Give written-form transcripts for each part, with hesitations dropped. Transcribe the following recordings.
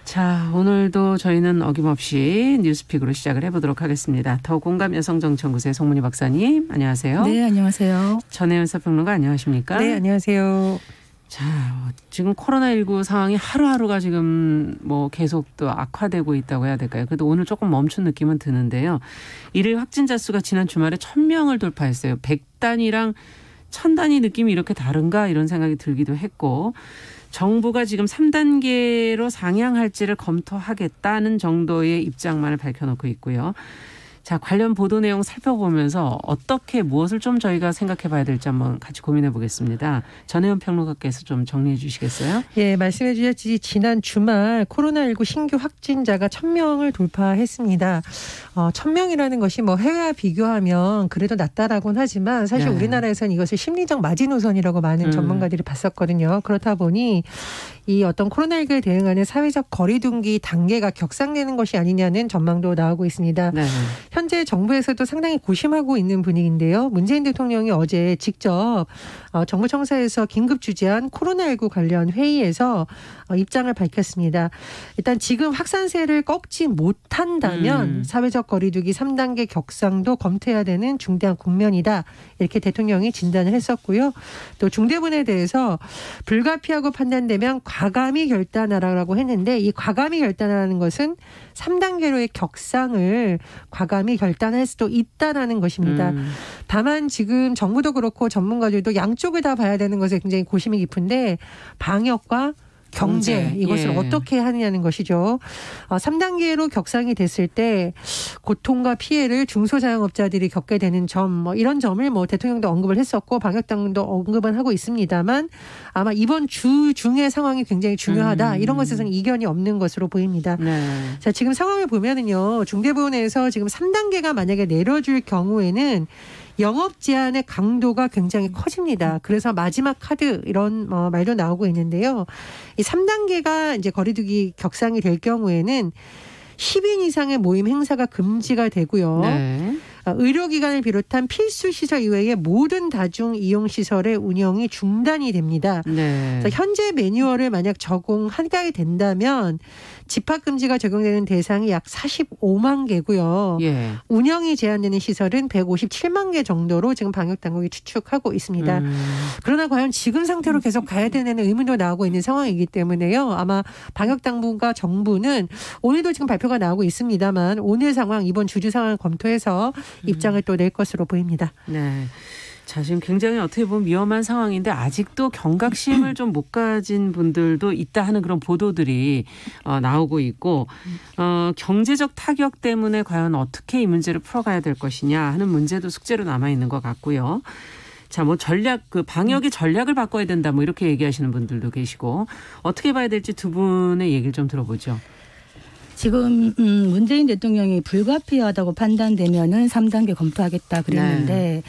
자, 오늘도 저희는 어김없이 뉴스픽으로 시작을 해보도록 하겠습니다. 더공감 여성정치연구소의 송문희 박사님, 안녕하세요. 네, 안녕하세요. 전혜연 사평론가 안녕하십니까? 네, 안녕하세요. 자, 지금 코로나19 상황이 하루하루가 지금 뭐 계속 또 악화되고 있다고 해야 될까요? 그래도 오늘 조금 멈춘 느낌은 드는데요. 일일 확진자 수가 지난 주말에 1,000명을 돌파했어요. 100단위랑 1,000단위 느낌이 이렇게 다른가 이런 생각이 들기도 했고, 정부가 지금 3단계로 상향할지를 검토하겠다는 정도의 입장만을 밝혀놓고 있고요. 자, 관련 보도 내용 살펴보면서 어떻게 무엇을 좀 저희가 생각해 봐야 될지 한번 같이 고민해 보겠습니다. 전혜연 평론가께서 좀 정리해 주시겠어요? 예, 말씀해 주셨듯이 지난 주말 코로나19 신규 확진자가 1,000명을 돌파했습니다. 1,000명이라는 것이 뭐 해외와 비교하면 그래도 낮다라고는 하지만 사실 네. 우리나라에서는 이것을 심리적 마지노선이라고 많은 전문가들이 봤었거든요. 그렇다 보니 이 어떤 코로나19에 대응하는 사회적 거리두기 단계가 격상되는 것이 아니냐는 전망도 나오고 있습니다. 네. 현재 정부에서도 상당히 고심하고 있는 분위기인데요. 문재인 대통령이 어제 직접 정부 청사에서 긴급 주재한 코로나19 관련 회의에서 입장을 밝혔습니다. 일단 지금 확산세를 꺾지 못한다면 사회적 거리두기 3단계 격상도 검토해야 되는 중대한 국면이다. 이렇게 대통령이 진단을 했었고요. 또 중대본에 대해서 불가피하고 판단되면 과감히 결단하라고 했는데 이 과감히 결단하라는 것은 3단계로의 격상을 과감히 결단할 수도 있다라는 것입니다. 다만 지금 정부도 그렇고 전문가들도 양쪽을 다 봐야 되는 것에 굉장히 고심이 깊은데 방역과 경제 이것을 어떻게 하느냐는 것이죠. 3단계로 격상이 됐을 때 고통과 피해를 중소자영업자들이 겪게 되는 점 뭐 이런 점을 뭐 대통령도 언급을 했었고 방역당국도 언급은 하고 있습니다만 아마 이번 주 중의 상황이 굉장히 중요하다. 이런 것에서는 이견이 없는 것으로 보입니다. 네. 자, 지금 상황을 보면은요. 중대본에서 지금 3단계가 만약에 내려질 경우에는 영업 제한의 강도가 굉장히 커집니다. 그래서 마지막 카드 이런 말도 나오고 있는데요. 이 3단계가 이제 거리두기 격상이 될 경우에는 10인 이상의 모임 행사가 금지가 되고요. 네. 의료기관을 비롯한 필수 시설 이외의 모든 다중 이용 시설의 운영이 중단이 됩니다. 네. 현재 매뉴얼을 만약 적용하게 된다면 집합 금지가 적용되는 대상이 약 45만 개고요. 예. 운영이 제한되는 시설은 157만 개 정도로 지금 방역 당국이 추측하고 있습니다. 그러나 과연 지금 상태로 계속 가야 되는 의문도 나오고 있는 상황이기 때문에요. 아마 방역 당국과 정부는 오늘도 지금 발표가 나오고 있습니다만 오늘 상황 이번 주주 상황을 검토해서 입장을 또 낼 것으로 보입니다. 네. 자, 지금 굉장히 어떻게 보면 위험한 상황인데 아직도 경각심을 좀 못 가진 분들도 있다 하는 그런 보도들이 나오고 있고 경제적 타격 때문에 과연 어떻게 이 문제를 풀어가야 될 것이냐 하는 문제도 숙제로 남아있는 것 같고요. 자, 뭐 전략, 방역의 전략을 바꿔야 된다 뭐 이렇게 얘기하시는 분들도 계시고 어떻게 봐야 될지 두 분의 얘기를 좀 들어보죠. 지금 문재인 대통령이 불가피하다고 판단되면은 3단계 검토하겠다 그랬는데 네.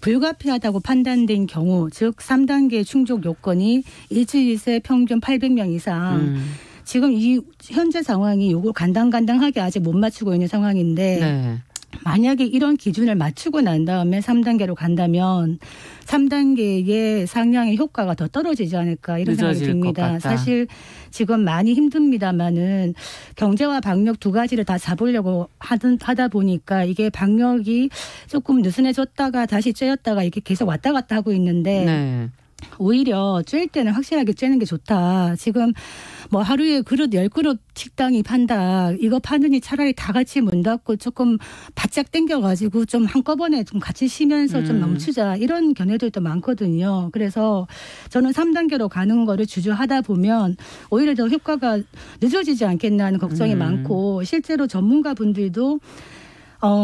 불가피하다고 판단된 경우 즉 3단계 충족 요건이 일주일 이세 평균 800명 이상 지금 이 현재 상황이 요걸 간당간당하게 아직 못 맞추고 있는 상황인데 네. 만약에 이런 기준을 맞추고 난 다음에 3단계로 간다면 3단계의 상향의 효과가 더 떨어지지 않을까 이런 생각이 듭니다. 사실 지금 많이 힘듭니다마는 경제와 방역 두 가지를 다 잡으려고 하다 보니까 이게 방역이 조금 느슨해졌다가 다시 쬐었다가 이렇게 계속 왔다 갔다 하고 있는데 네. 오히려 쬐일 때는 확실하게 쬐는 게 좋다. 지금 뭐 하루에 그릇 10그릇 식당이 판다. 이거 파느니 차라리 다 같이 문 닫고 조금 바짝 당겨가지고 좀 한꺼번에 좀 같이 쉬면서 좀 멈추자. 이런 견해들도 많거든요. 그래서 저는 3단계로 가는 거를 주저하다 보면 오히려 더 효과가 늦어지지 않겠나 하는 걱정이 많고 실제로 전문가분들도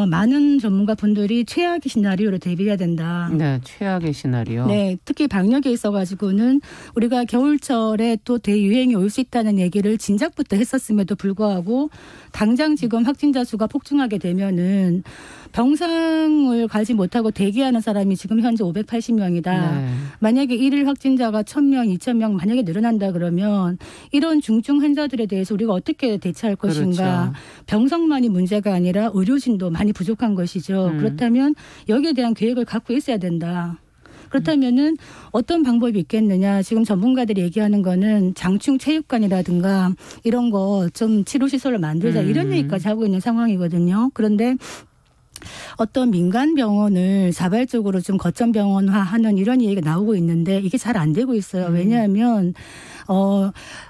많은 전문가 분들이 최악의 시나리오를 대비해야 된다. 네, 최악의 시나리오. 네, 특히 방역에 있어가지고는 우리가 겨울철에 또 대유행이 올 수 있다는 얘기를 진작부터 했었음에도 불구하고 당장 지금 확진자 수가 폭증하게 되면은 병상을 가지 못하고 대기하는 사람이 지금 현재 580명이다. 네. 만약에 1일 확진자가 1,000명, 2,000명 만약에 늘어난다 그러면 이런 중증 환자들에 대해서 우리가 어떻게 대처할 것인가. 그렇죠. 병상만이 문제가 아니라 의료진도 많이 부족한 것이죠. 그렇다면 여기에 대한 계획을 갖고 있어야 된다. 그렇다면은 어떤 방법이 있겠느냐. 지금 전문가들이 얘기하는 거는 장충 체육관이라든가 이런 거 좀 치료시설을 만들자 이런 얘기까지 하고 있는 상황이거든요. 그런데 어떤 민간 병원을 자발적으로 좀 거점 병원화하는 이런 얘기가 나오고 있는데 이게 잘 안 되고 있어요. 왜냐하면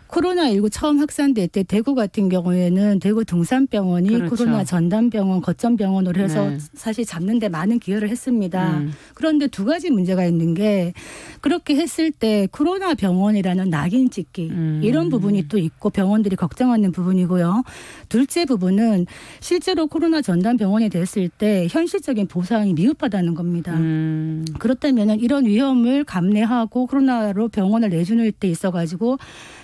코로나19 처음 확산될 때 대구 같은 경우에는 대구 등산병원이 그렇죠. 코로나 전담병원, 거점병원으로 해서 네. 사실 잡는 데 많은 기여를 했습니다. 그런데 두 가지 문제가 있는 게 그렇게 했을 때 코로나 병원이라는 낙인 찍기 이런 부분이 또 있고 병원들이 걱정하는 부분이고요. 둘째 부분은 실제로 코로나 전담병원이 됐을 때 현실적인 보상이 미흡하다는 겁니다. 그렇다면 이런 위험을 감내하고 코로나로 병원을 내주는 때 있어가지고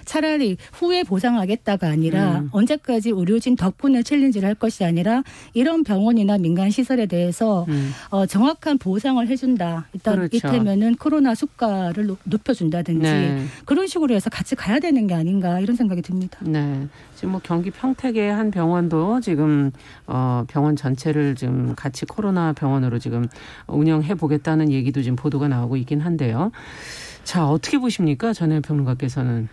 차라리 후에 보상하겠다가 아니라 언제까지 의료진 덕분에 챌린지를 할 것이 아니라 이런 병원이나 민간 시설에 대해서 정확한 보상을 해준다. 일단 그렇죠. 이때면은 코로나 수가를 높여준다든지 네. 그런 식으로 해서 같이 가야 되는 게 아닌가 이런 생각이 듭니다. 네, 지금 뭐 경기 평택의 한 병원도 지금 병원 전체를 지금 같이 코로나 병원으로 지금 운영해 보겠다는 얘기도 지금 보도가 나오고 있긴 한데요. 자, 어떻게 보십니까? 전혜연 평론가께서는.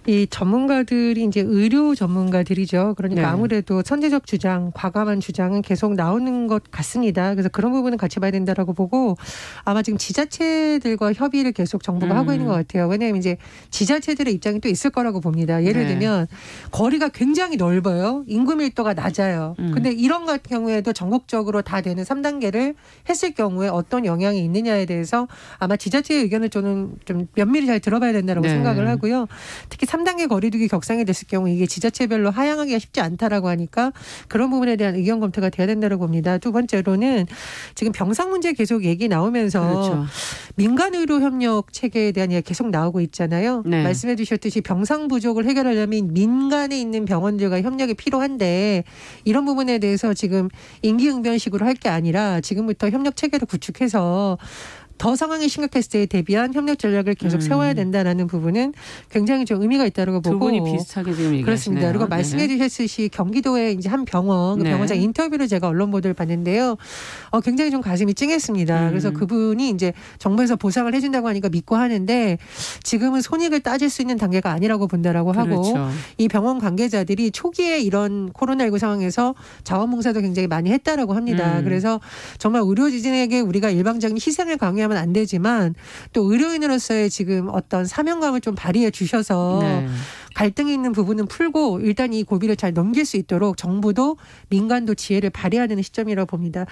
이 전문가들이 이제 의료 전문가들이죠. 그러니까 네. 아무래도 선제적 주장, 과감한 주장은 계속 나오는 것 같습니다. 그래서 그런 부분은 같이 봐야 된다라고 보고 아마 지금 지자체들과 협의를 계속 정부가 하고 있는 것 같아요. 왜냐하면 이제 지자체들의 입장이 또 있을 거라고 봅니다. 예를 들면 거리가 굉장히 넓어요. 인구 밀도가 낮아요. 근데 이런 같은 경우에도 전국적으로 다 되는 3단계를 했을 경우에 어떤 영향이 있느냐에 대해서 아마 지자체의 의견을 저는 좀 면밀히 잘 들어봐야 된다라고 네. 생각을 하고요. 특히 3단계 거리두기 격상이 됐을 경우 이게 지자체별로 하향하기가 쉽지 않다라고 하니까 그런 부분에 대한 의견 검토가 돼야 된다고 봅니다. 두 번째로는 지금 병상 문제 계속 얘기 나오면서 그렇죠. 민간 의료 협력 체계에 대한 얘기가 계속 나오고 있잖아요. 네. 말씀해 주셨듯이 병상 부족을 해결하려면 민간에 있는 병원들과 협력이 필요한데 이런 부분에 대해서 지금 임기응변식으로 할 게 아니라 지금부터 협력 체계를 구축해서 더 상황이 심각했을 때에 대비한 협력 전략을 계속 세워야 된다라는 부분은 굉장히 좀 의미가 있다고 보고. 두 분이 비슷하게 지금 얘기하시네요. 그렇습니다. 그리고 말씀해 주셨듯이 경기도의 이제 한 병원, 그 병원장 인터뷰를 제가 언론 보도를 봤는데요. 굉장히 좀 가슴이 찡했습니다. 그래서 그분이 이제 정부에서 보상을 해준다고 하니까 믿고 하는데 지금은 손익을 따질 수 있는 단계가 아니라고 본다라고 하고 그렇죠. 이 병원 관계자들이 초기에 이런 코로나19 상황에서 자원봉사도 굉장히 많이 했다라고 합니다. 그래서 정말 의료진에게 우리가 일방적인 희생을 강요하면 안 되지만 또 의료인으로서의 지금 어떤 사명감을 좀 발휘해 주셔서 네. 갈등이 있는 부분은 풀고 일단 이 고비를 잘 넘길 수 있도록 정부도 민간도 지혜를 발휘하는 시점이라고 봅니다.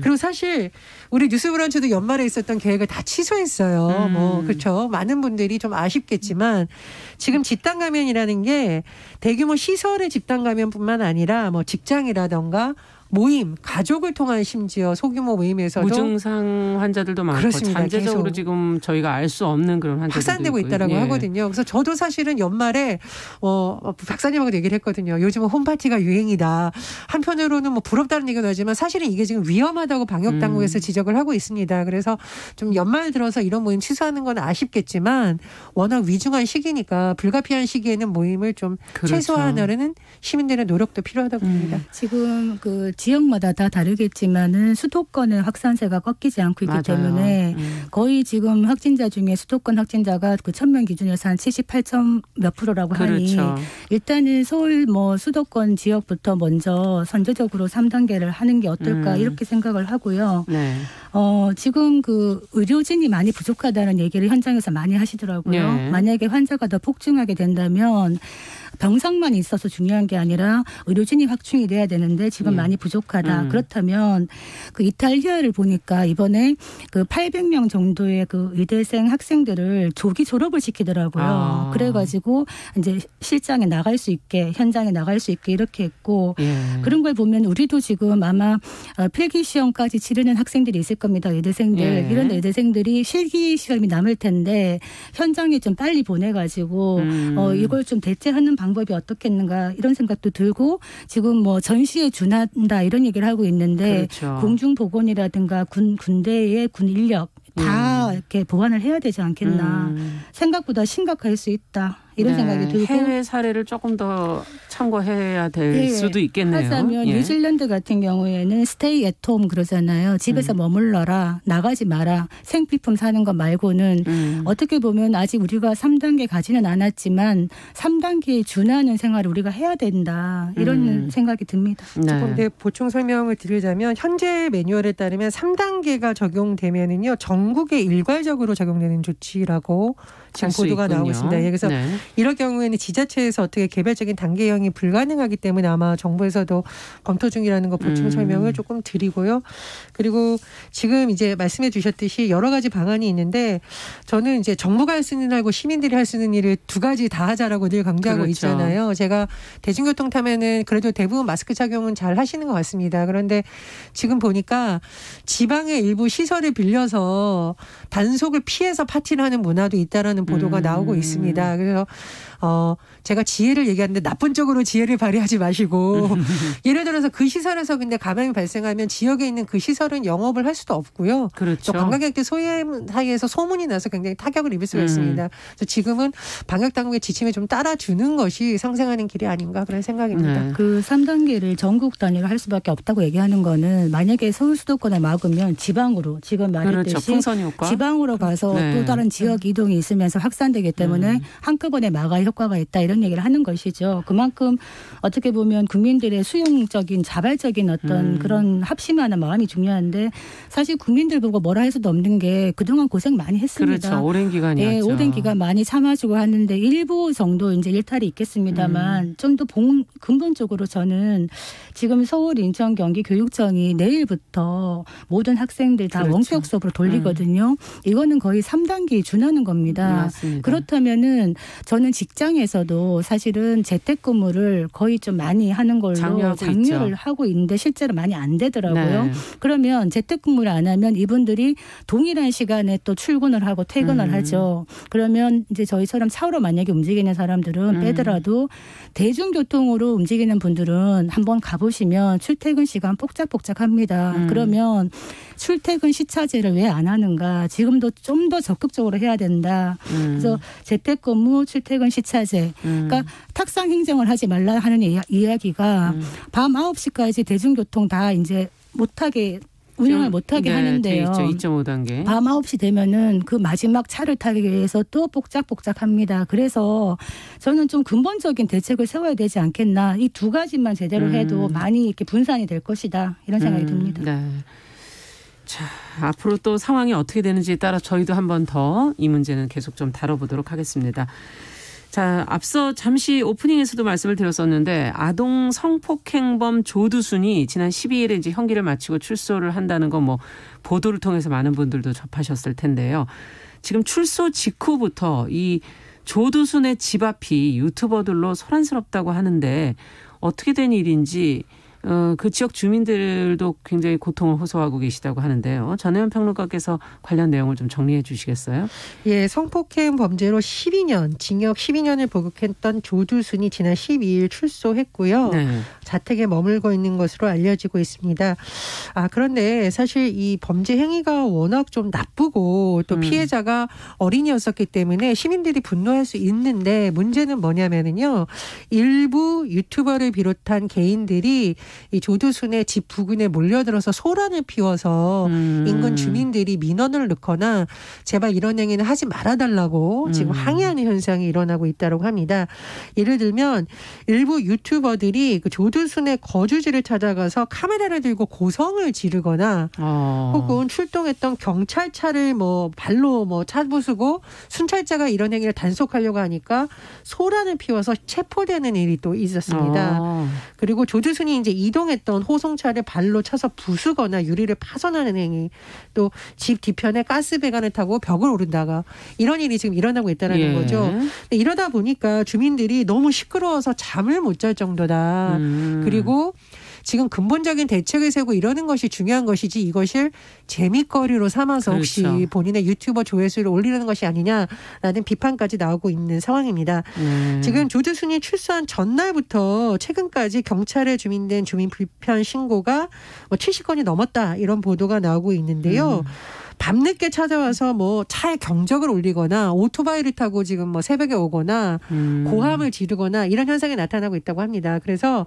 그리고 사실 우리 뉴스브런치도 연말에 있었던 계획을 다 취소했어요. 뭐 그렇죠. 많은 분들이 좀 아쉽겠지만 지금 집단 감염이라는 게 대규모 시설의 집단 감염뿐만 아니라 뭐 직장이라던가 모임, 가족을 통한 심지어 소규모 모임에서도 무증상 환자들도 많고 그렇습니다. 잠재적으로 계속. 지금 저희가 알 수 없는 그런 환자들도 확산되고 있다라고 예. 하거든요. 그래서 저도 사실은 연말에 박사님하고도 얘기를 했거든요. 요즘은 홈파티가 유행이다. 한편으로는 뭐 부럽다는 얘기도 하지만 사실은 이게 지금 위험하다고 방역당국에서 지적을 하고 있습니다. 그래서 좀 연말 들어서 이런 모임 취소하는 건 아쉽겠지만 워낙 위중한 시기니까 불가피한 시기에는 모임을 좀 그렇죠. 최소화하려는 시민들의 노력도 필요하다고 봅니다. 지금 그 지역마다 다 다르겠지만은 수도권의 확산세가 꺾이지 않고 있기 맞아요. 때문에 거의 지금 확진자 중에 수도권 확진자가 그 1000명 기준에서 한 78점 몇 프로라고 그렇죠. 하니 일단은 서울 뭐 수도권 지역부터 먼저 선제적으로 3단계를 하는 게 어떨까 이렇게 생각을 하고요. 네. 지금 그 의료진이 많이 부족하다는 얘기를 현장에서 많이 하시더라고요. 네. 만약에 환자가 더 폭증하게 된다면 병상만 있어서 중요한 게 아니라 의료진이 확충이 돼야 되는데 지금 많이 부족하다. 그렇다면 그 이탈리아를 보니까 이번에 그 800명 정도의 그 의대생 학생들을 조기 졸업을 시키더라고요. 그래가지고 이제 실장에 나갈 수 있게 현장에 나갈 수 있게 이렇게 했고 그런 걸 보면 우리도 지금 아마 필기 시험까지 치르는 학생들이 있을 겁니다. 의대생들 이런 의대생들이 실기 시험이 남을 텐데 현장에 좀 빨리 보내가지고 이걸 좀 대체하는 방법이 어떻겠는가 이런 생각도 들고 지금 뭐 전시에 준한다 이런 얘기를 하고 있는데 그렇죠. 공중보건이라든가 군대의 군 인력 다 이렇게 보완을 해야 되지 않겠나 생각보다 심각할 수 있다. 이런 생각이 들고 해외 사례를 조금 더 참고해야 될 수도 있겠네요. 하자면 뉴질랜드 같은 경우에는 스테이 앳 홈 그러잖아요. 집에서 머물러라. 나가지 마라. 생필품 사는 것 말고는 어떻게 보면 아직 우리가 3단계 가지는 않았지만 3단계에 준하는 생활을 우리가 해야 된다. 이런 생각이 듭니다. 조금 더 보충 설명을 드리자면 현재 매뉴얼에 따르면 3단계가 적용되면은요. 전국에 일괄적으로 적용되는 조치라고 지금 보도가 나오고 있습니다. 그래서 이럴 경우에는 지자체에서 어떻게 개별적인 단계형이 불가능하기 때문에 아마 정부에서도 검토 중이라는 거 보충 설명을 조금 드리고요. 그리고 지금 이제 말씀해 주셨듯이 여러 가지 방안이 있는데 저는 이제 정부가 할 수 있는 일하고 시민들이 할 수 있는 일을 두 가지 다 하자라고 늘 강조하고 있잖아요. 제가 대중교통 타면은 그래도 대부분 마스크 착용은 잘 하시는 것 같습니다. 그런데 지금 보니까 지방의 일부 시설을 빌려서 단속을 피해서 파티를 하는 문화도 있다라는 보도가 나오고 있습니다. 그래서 제가 지혜를 얘기하는데 나쁜 쪽으로 지혜를 발휘하지 마시고 예를 들어서 그 시설에서 근데 감염이 발생하면 지역에 있는 그 시설은 영업을 할 수도 없고요. 또 관광객들 사이에서 소문이 나서 굉장히 타격을 입을 수가 있습니다. 그래서 지금은 방역 당국의 지침에 좀 따라주는 것이 상생하는 길이 아닌가 그런 생각입니다. 그 3단계를 전국 단위로 할 수밖에 없다고 얘기하는 거는 만약에 서울 수도권에 막으면 지방으로 지금 말했듯이 지방으로 가서 또 다른 지역 이동이 있으면서 확산되기 때문에 한꺼번에 막아야 효과가 있다 이런 얘기를 하는 것이죠. 그만큼 어떻게 보면 국민들의 수용적인 자발적인 어떤 그런 합심하는 마음이 중요한데 사실 국민들 보고 뭐라 할 수도 없는 게 그동안 고생 많이 했습니다. 그렇죠. 오랜 기간이었죠. 네, 오랜 기간 많이 참아주고 하는데 일부 정도 이제 일탈이 있겠습니다만 좀 더 근본적으로 저는 지금 서울, 인천, 경기 교육청이 내일부터 모든 학생들 다 원격 수업으로 돌리거든요. 이거는 거의 3단계에 준하는 겁니다. 맞습니다. 그렇다면은 저는 직장에서도 사실은 재택근무를 거의 좀 많이 하는 걸로 장려를 하고 있는데 실제로 많이 안 되더라고요. 그러면 재택근무를 안 하면 이분들이 동일한 시간에 또 출근을 하고 퇴근을 하죠. 그러면 이제 저희처럼 차로 만약에 움직이는 사람들은 빼더라도 대중교통으로 움직이는 분들은 한번 가보시면 출퇴근 시간 뽁짝뽁짝합니다. 그러면 출퇴근 시차제를 왜 안 하는가? 지금도 좀 더 적극적으로 해야 된다. 그래서 재택근무, 출퇴근 시차제. 그러니까 탁상 행정을 하지 말라 하는 이야기가 밤 9시까지 대중교통 다 이제 못하게 운영을 못하게 하는데요. 있죠. 2.5단계. 밤 9시 되면은 그 마지막 차를 타기 위해서 또 뽁짝뽁짝합니다. 그래서 저는 좀 근본적인 대책을 세워야 되지 않겠나. 이 두 가지만 제대로 해도 많이 이렇게 분산이 될 것이다. 이런 생각이 듭니다. 자, 앞으로 또 상황이 어떻게 되는지에 따라 저희도 한 번 더 이 문제는 계속 좀 다뤄보도록 하겠습니다. 자, 앞서 잠시 오프닝에서도 말씀을 드렸었는데 아동 성폭행범 조두순이 지난 12일에 이제 형기를 마치고 출소를 한다는 거 뭐 보도를 통해서 많은 분들도 접하셨을 텐데요. 지금 출소 직후부터 이 조두순의 집 앞이 유튜버들로 소란스럽다고 하는데 어떻게 된 일인지 그 지역 주민들도 굉장히 고통을 호소하고 계시다고 하는데요. 전혜연 평론가께서 관련 내용을 좀 정리해 주시겠어요? 예, 성폭행 범죄로 12년, 징역 12년을 복역했던 조두순이 지난 12일 출소했고요. 자택에 머물고 있는 것으로 알려지고 있습니다. 그런데 사실 이 범죄 행위가 워낙 좀 나쁘고 또 피해자가 어린이였었기 때문에 시민들이 분노할 수 있는데 문제는 뭐냐면은요. 일부 유튜버를 비롯한 개인들이 이 조두순의 집 부근에 몰려들어서 소란을 피워서 인근 주민들이 민원을 넣거나 제발 이런 행위는 하지 말아달라고 지금 항의하는 현상이 일어나고 있다고 합니다. 예를 들면 일부 유튜버들이 그 조두순의 거주지를 찾아가서 카메라를 들고 고성을 지르거나 혹은 출동했던 경찰차를 뭐 발로 뭐 차부수고 순찰자가 이런 행위를 단속하려고 하니까 소란을 피워서 체포되는 일이 또 있었습니다. 그리고 조두순이 이제 이동했던 호송차를 발로 차서 부수거나 유리를 파손하는 행위, 또 집 뒤편에 가스배관을 타고 벽을 오른다가 이런 일이 지금 일어나고 있다는 거죠. 근데 이러다 보니까 주민들이 너무 시끄러워서 잠을 못 잘 정도다. 그리고 지금 근본적인 대책을 세우고 이러는 것이 중요한 것이지 이것을 재미거리로 삼아서 혹시 본인의 유튜버 조회수를 올리려는 것이 아니냐라는 비판까지 나오고 있는 상황입니다. 지금 조두순이 출소한 전날부터 최근까지 경찰에 주민된 주민 불편 신고가 뭐 70건이 넘었다 이런 보도가 나오고 있는데요. 밤늦게 찾아와서 뭐 차에 경적을 올리거나 오토바이를 타고 지금 뭐 새벽에 오거나 고함을 지르거나 이런 현상이 나타나고 있다고 합니다. 그래서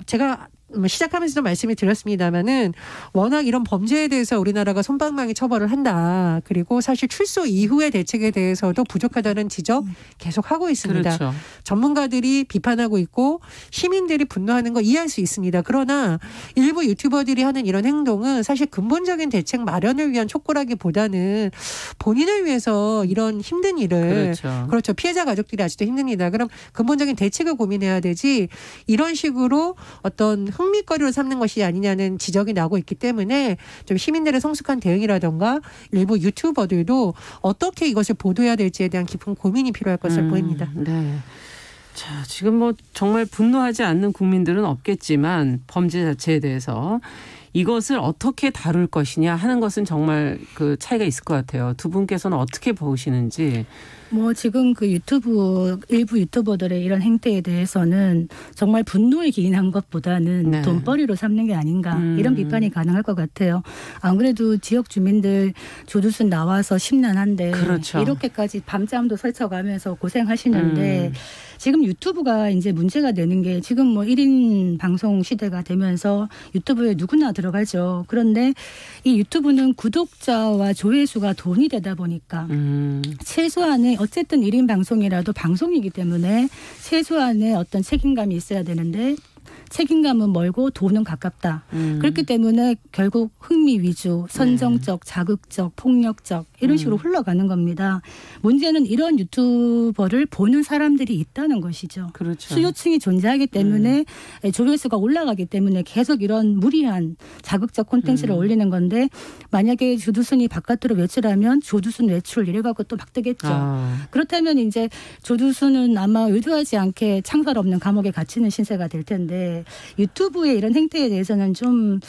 제가 시작하면서도 말씀을 드렸습니다마는 워낙 이런 범죄에 대해서 우리나라가 솜방망이 처벌을 한다. 그리고 사실 출소 이후의 대책에 대해서도 부족하다는 지적 계속 하고 있습니다. 그렇죠. 전문가들이 비판하고 있고 시민들이 분노하는 거 이해할 수 있습니다. 그러나 일부 유튜버들이 하는 이런 행동은 사실 근본적인 대책 마련을 위한 촉구라기보다는 본인을 위해서 이런 힘든 일을 그렇죠. 피해자 가족들이 아직도 힘듭니다. 그럼 근본적인 대책을 고민해야 되지 이런 식으로 어떤 흥미거리로 삼는 것이 아니냐는 지적이 나오고 있기 때문에 좀 시민들의 성숙한 대응이라든가 일부 유튜버들도 어떻게 이것을 보도해야 될지에 대한 깊은 고민이 필요할 것을 보입니다. 네. 자, 지금 뭐 정말 분노하지 않는 국민들은 없겠지만 범죄 자체에 대해서 이것을 어떻게 다룰 것이냐 하는 것은 정말 그 차이가 있을 것 같아요. 두 분께서는 어떻게 보시는지. 뭐 지금 그 일부 유튜버들의 이런 행태에 대해서는 정말 분노에 기인한 것보다는 네. 돈벌이로 삼는 게 아닌가 이런 비판이 가능할 것 같아요. 안 그래도 지역 주민들 조두순 나와서 심란한데 그렇죠. 이렇게까지 밤잠도 설쳐가면서 고생하시는데 지금 유튜브가 이제 문제가 되는 게 지금 뭐 1인 방송 시대가 되면서 유튜브에 누구나 들어가죠. 그런데 이 유튜브는 구독자와 조회수가 돈이 되다 보니까 최소한의 어쨌든 1인 방송이라도 방송이기 때문에 최소한의 어떤 책임감이 있어야 되는데 책임감은 멀고 돈은 가깝다. 그렇기 때문에 결국 흥미 위주, 선정적, 자극적, 폭력적 이런 식으로 흘러가는 겁니다. 문제는 이런 유튜버를 보는 사람들이 있다는 것이죠. 그렇죠. 수요층이 존재하기 때문에 조회수가 올라가기 때문에 계속 이런 무리한 자극적 콘텐츠를 올리는 건데 만약에 조두순이 바깥으로 외출하면 조두순 외출 이래갖고 또 막 뜨겠죠. 그렇다면 이제 조두순은 아마 의도하지 않게 창살 없는 감옥에 갇히는 신세가 될 텐데 유튜브의 이런 행태에 대해서는 좀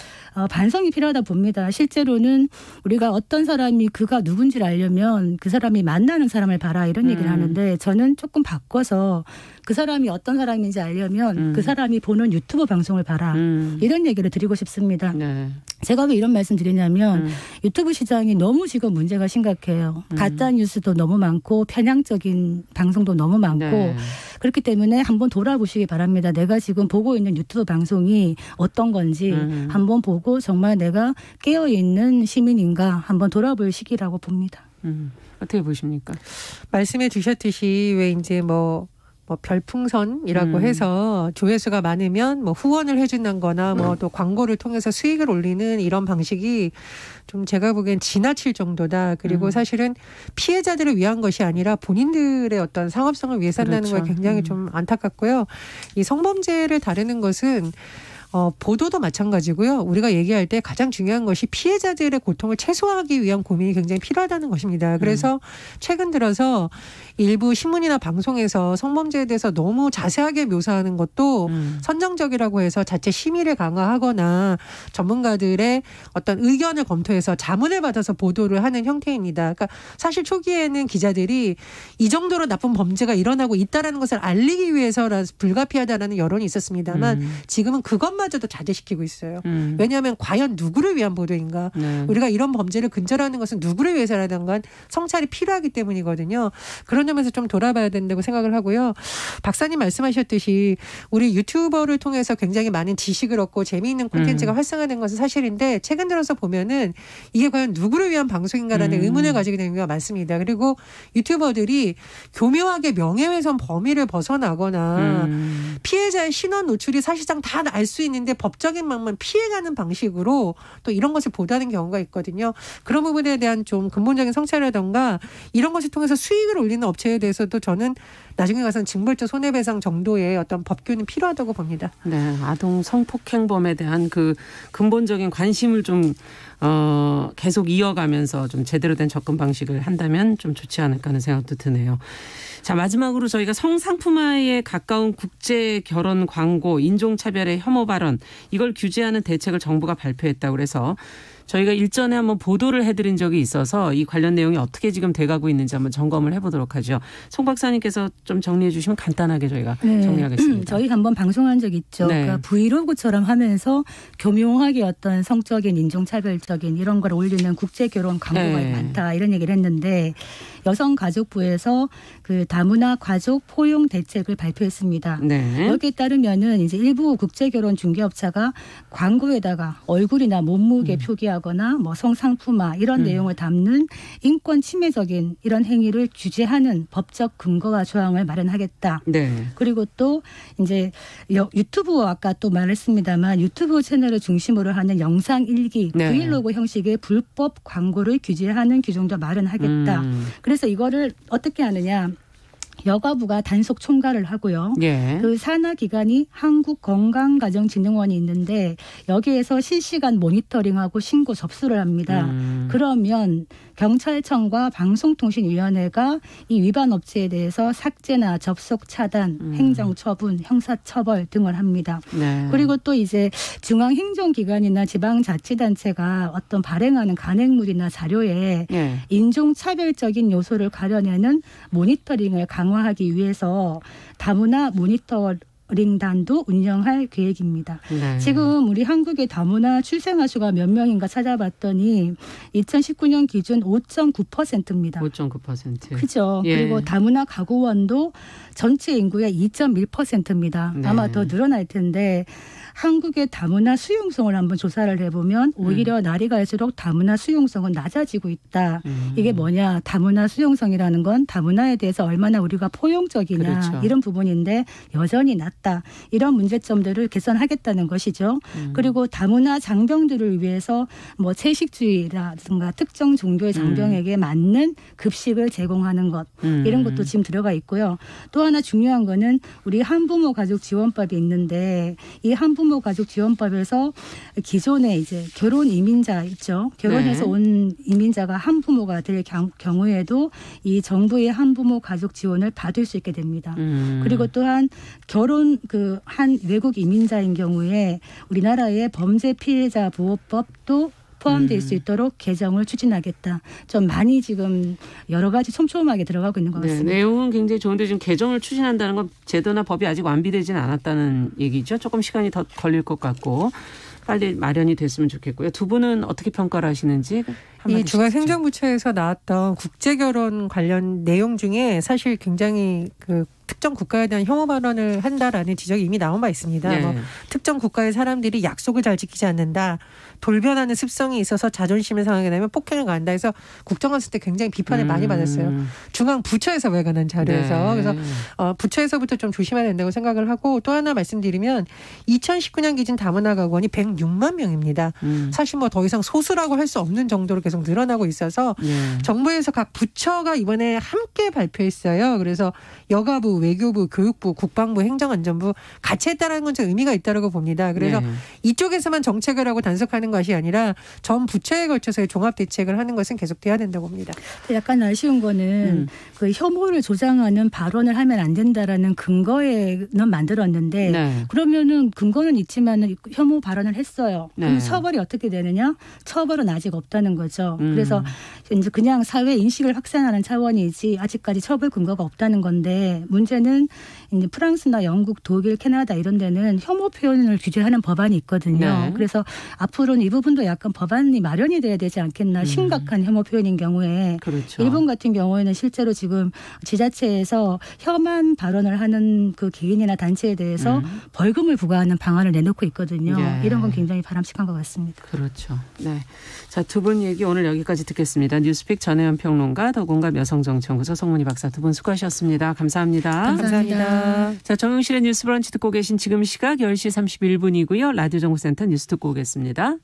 반성이 필요하다 봅니다. 실제로는 우리가 어떤 사람이 그가 누군지를 알려면 그 사람이 만나는 사람을 봐라 이런 얘기를 하는데 저는 조금 바꿔서 그 사람이 어떤 사람인지 알려면 그 사람이 보는 유튜브 방송을 봐라 이런 얘기를 드리고 싶습니다. 네. 제가 왜 이런 말씀 드리냐면 유튜브 시장이 너무 지금 문제가 심각해요. 가짜 뉴스도 너무 많고 편향적인 방송도 너무 많고 네. 그렇기 때문에 한번 돌아보시기 바랍니다. 내가 지금 보고 있는 유튜브 방송이 어떤 건지 한번 보고 정말 내가 깨어있는 시민인가 한번 돌아볼 시기라고 봅니다. 어떻게 보십니까? 말씀해 주셨듯이 왜 이제 뭐 별풍선이라고 해서 조회수가 많으면 뭐 후원을 해준다거나 뭐 또 광고를 통해서 수익을 올리는 이런 방식이 좀 제가 보기엔 지나칠 정도다. 그리고 사실은 피해자들을 위한 것이 아니라 본인들의 어떤 상업성을 위해서 한다는 그렇죠. 걸 굉장히 좀 안타깝고요. 이 성범죄를 다루는 것은 보도도 마찬가지고요. 우리가 얘기할 때 가장 중요한 것이 피해자들의 고통을 최소화하기 위한 고민이 굉장히 필요하다는 것입니다. 그래서 최근 들어서 일부 신문이나 방송에서 성범죄에 대해서 너무 자세하게 묘사하는 것도 선정적이라고 해서 자체 심의를 강화하거나 전문가들의 어떤 의견을 검토해서 자문을 받아서 보도를 하는 형태입니다. 그러니까 사실 초기에는 기자들이 이 정도로 나쁜 범죄가 일어나고 있다는 것을 알리기 위해서라 불가피하다라는 여론이 있었습니다만 지금은 그것마저도 자제시키고 있어요. 왜냐하면 과연 누구를 위한 보도인가. 우리가 이런 범죄를 근절하는 것은 누구를 위해서라는 건 성찰이 필요하기 때문이거든요. 그런 점에서 좀 돌아봐야 된다고 생각을 하고요. 박사님 말씀하셨듯이 우리 유튜버를 통해서 굉장히 많은 지식을 얻고 재미있는 콘텐츠가 활성화된 것은 사실인데 최근 들어서 보면은 이게 과연 누구를 위한 방송인가라는 의문을 가지게 되는 경우가 많습니다. 그리고 유튜버들이 교묘하게 명예훼손 범위를 벗어나거나 피해자의 신원 노출이 사실상 다 알 수 있는데 법적인 방만 피해가는 방식으로 또 이런 것을 보도하는 경우가 있거든요. 그런 부분에 대한 좀 근본적인 성찰이라던가 이런 것을 통해서 수익을 올리는 업체에 대해서도 저는 나중에 가서는 징벌적 손해배상 정도의 어떤 법규는 필요하다고 봅니다. 네, 아동 성폭행범에 대한 그 근본적인 관심을 좀 계속 이어가면서 좀 제대로 된 접근 방식을 한다면 좀 좋지 않을까 하는 생각도 드네요. 자, 마지막으로 저희가 성상품화에 가까운 국제 결혼 광고, 인종차별의 혐오 발언 이걸 규제하는 대책을 정부가 발표했다고 해서 저희가 일전에 한번 보도를 해드린 적이 있어서 이 관련 내용이 어떻게 지금 돼가고 있는지 한번 점검을 해보도록 하죠. 송 박사님께서 좀 정리해 주시면 간단하게 저희가 정리하겠습니다. 저희 한번 방송한 적 있죠. 네. 그러니까 브이로그처럼 하면서 교묘하게 어떤 성적인 인종차별적인 이런 걸 올리는 국제결혼 광고가 네. 많다 이런 얘기를 했는데 여성가족부에서 그 다문화 가족 포용 대책을 발표했습니다. 네. 여기에 따르면은 이제 일부 국제결혼 중개업자가 광고에다가 얼굴이나 몸무게 표기하거나 뭐 성상품화 이런 내용을 담는 인권 침해적인 이런 행위를 규제하는 법적 근거와 조항을 마련하겠다. 네. 그리고 또 이제 유튜브 아까 또 말했습니다만 유튜브 채널을 중심으로 하는 영상 일기 네. 브이로그 형식의 불법 광고를 규제하는 규정도 마련하겠다. 그래서 이거를 어떻게 하느냐. 여가부가 단속 총괄을 하고요. 예. 그 산하 기관이 한국건강가정진흥원이 있는데 여기에서 실시간 모니터링하고 신고 접수를 합니다. 그러면 경찰청과 방송통신위원회가 이 위반 업체에 대해서 삭제나 접속 차단, 행정처분, 형사처벌 등을 합니다. 네. 그리고 또 이제 중앙행정기관이나 지방자치단체가 어떤 발행하는 간행물이나 자료에 예. 인종차별적인 요소를 가려내는 모니터링을 강화하기 위해서 다문화 모니터링단도 운영할 계획입니다. 네. 지금 우리 한국의 다문화 출생아 수가 몇 명인가 찾아봤더니 2019년 기준 5.9%입니다. 5.9%. 그죠. 예. 그리고 다문화 가구원도 전체 인구의 2.1%입니다. 네. 아마 더 늘어날 텐데 한국의 다문화 수용성을 한번 조사를 해보면 오히려 날이 갈수록 다문화 수용성은 낮아지고 있다. 이게 뭐냐. 다문화 수용성이라는 건 다문화에 대해서 얼마나 우리가 포용적이냐. 그렇죠. 이런 부분인데 여전히 낮다. 이런 문제점들을 개선하겠다는 것이죠. 그리고 다문화 장병들을 위해서 뭐 채식주의라든가 특정 종교의 장병에게 맞는 급식을 제공하는 것. 이런 것도 지금 들어가 있고요. 또 하나 중요한 거는 우리 한부모 가족 지원법이 있는데 이 한부모 가족 지원법에서 기존에 이제 결혼 이민자 있죠. 결혼해서 네. 온 이민자가 한부모가 될 경우에도 이 정부의 한부모 가족 지원을 받을 수 있게 됩니다. 그리고 또한 결혼 그 한 외국 이민자인 경우에 우리나라의 범죄 피해자 보호법도 포함될 수 있도록 개정을 추진하겠다. 좀 많이 지금 여러 가지 촘촘하게 들어가고 있는 것 같습니다. 네, 내용은 굉장히 좋은데 지금 개정을 추진한다는 건 제도나 법이 아직 완비되지는 않았다는 얘기죠. 조금 시간이 더 걸릴 것 같고 빨리 마련이 됐으면 좋겠고요. 두 분은 어떻게 평가를 하시는지 이 중앙행정부처에서 나왔던 국제결혼 관련 내용 중에 사실 굉장히 그 특정 국가에 대한 혐오 발언을 한다라는 지적이 이미 나온 바 있습니다. 네. 뭐 특정 국가의 사람들이 약속을 잘 지키지 않는다. 돌변하는 습성이 있어서 자존심을 상하게 되면 폭행을 가한다 해서 국정원수 때 굉장히 비판을 많이 받았어요. 중앙부처에서 발간한 자료에서. 네. 그래서 부처에서부터 좀 조심해야 된다고 생각을 하고 또 하나 말씀드리면 2019년 기준 다문화 가구원이 106만 명입니다. 사실 뭐 더 이상 소수라고 할 수 없는 정도로 계속 늘어나고 있어서 정부에서 각 부처가 이번에 함께 발표했어요. 그래서 여가부, 외교부, 교육부, 국방부, 행정안전부 같이 했다는 건 좀 의미가 있다고 봅니다. 그래서 이쪽에서만 정책을 하고 단속하는 것이 아니라 전 부처에 걸쳐서의 종합 대책을 하는 것은 계속돼야 된다고 봅니다. 약간 아쉬운 거는 그 혐오를 조장하는 발언을 하면 안 된다라는 근거에는 만들었는데 네. 그러면은 근거는 있지만 혐오 발언을 했어요. 그럼 네. 처벌이 어떻게 되느냐? 처벌은 아직 없다는 거죠. 그래서 이제 그냥 사회 인식을 확산하는 차원이지 아직까지 처벌 근거가 없다는 건데 문제는 이제 프랑스나 영국, 독일, 캐나다 이런 데는 혐오 표현을 규제하는 법안이 있거든요. 네. 그래서 앞으로는 이 부분도 약간 법안이 마련이 돼야 되지 않겠나. 심각한 혐오 표현인 경우에. 그렇죠. 일본 같은 경우에는 실제로 지금 지자체에서 혐한 발언을 하는 그 개인이나 단체에 대해서 벌금을 부과하는 방안을 내놓고 있거든요. 네. 이런 건 굉장히 바람직한 것 같습니다. 그렇죠. 네. 자, 두 분 얘기 오늘 여기까지 듣겠습니다. 뉴스픽 전혜연 평론가, 더공감 여성정치연구소 송문희 박사 두 분 수고하셨습니다. 감사합니다. 감사합니다. 자, 정용실의 뉴스 브런치 듣고 계신 지금 시각 10시 31분이고요. 라디오 정보센터 뉴스 듣고 오겠습니다.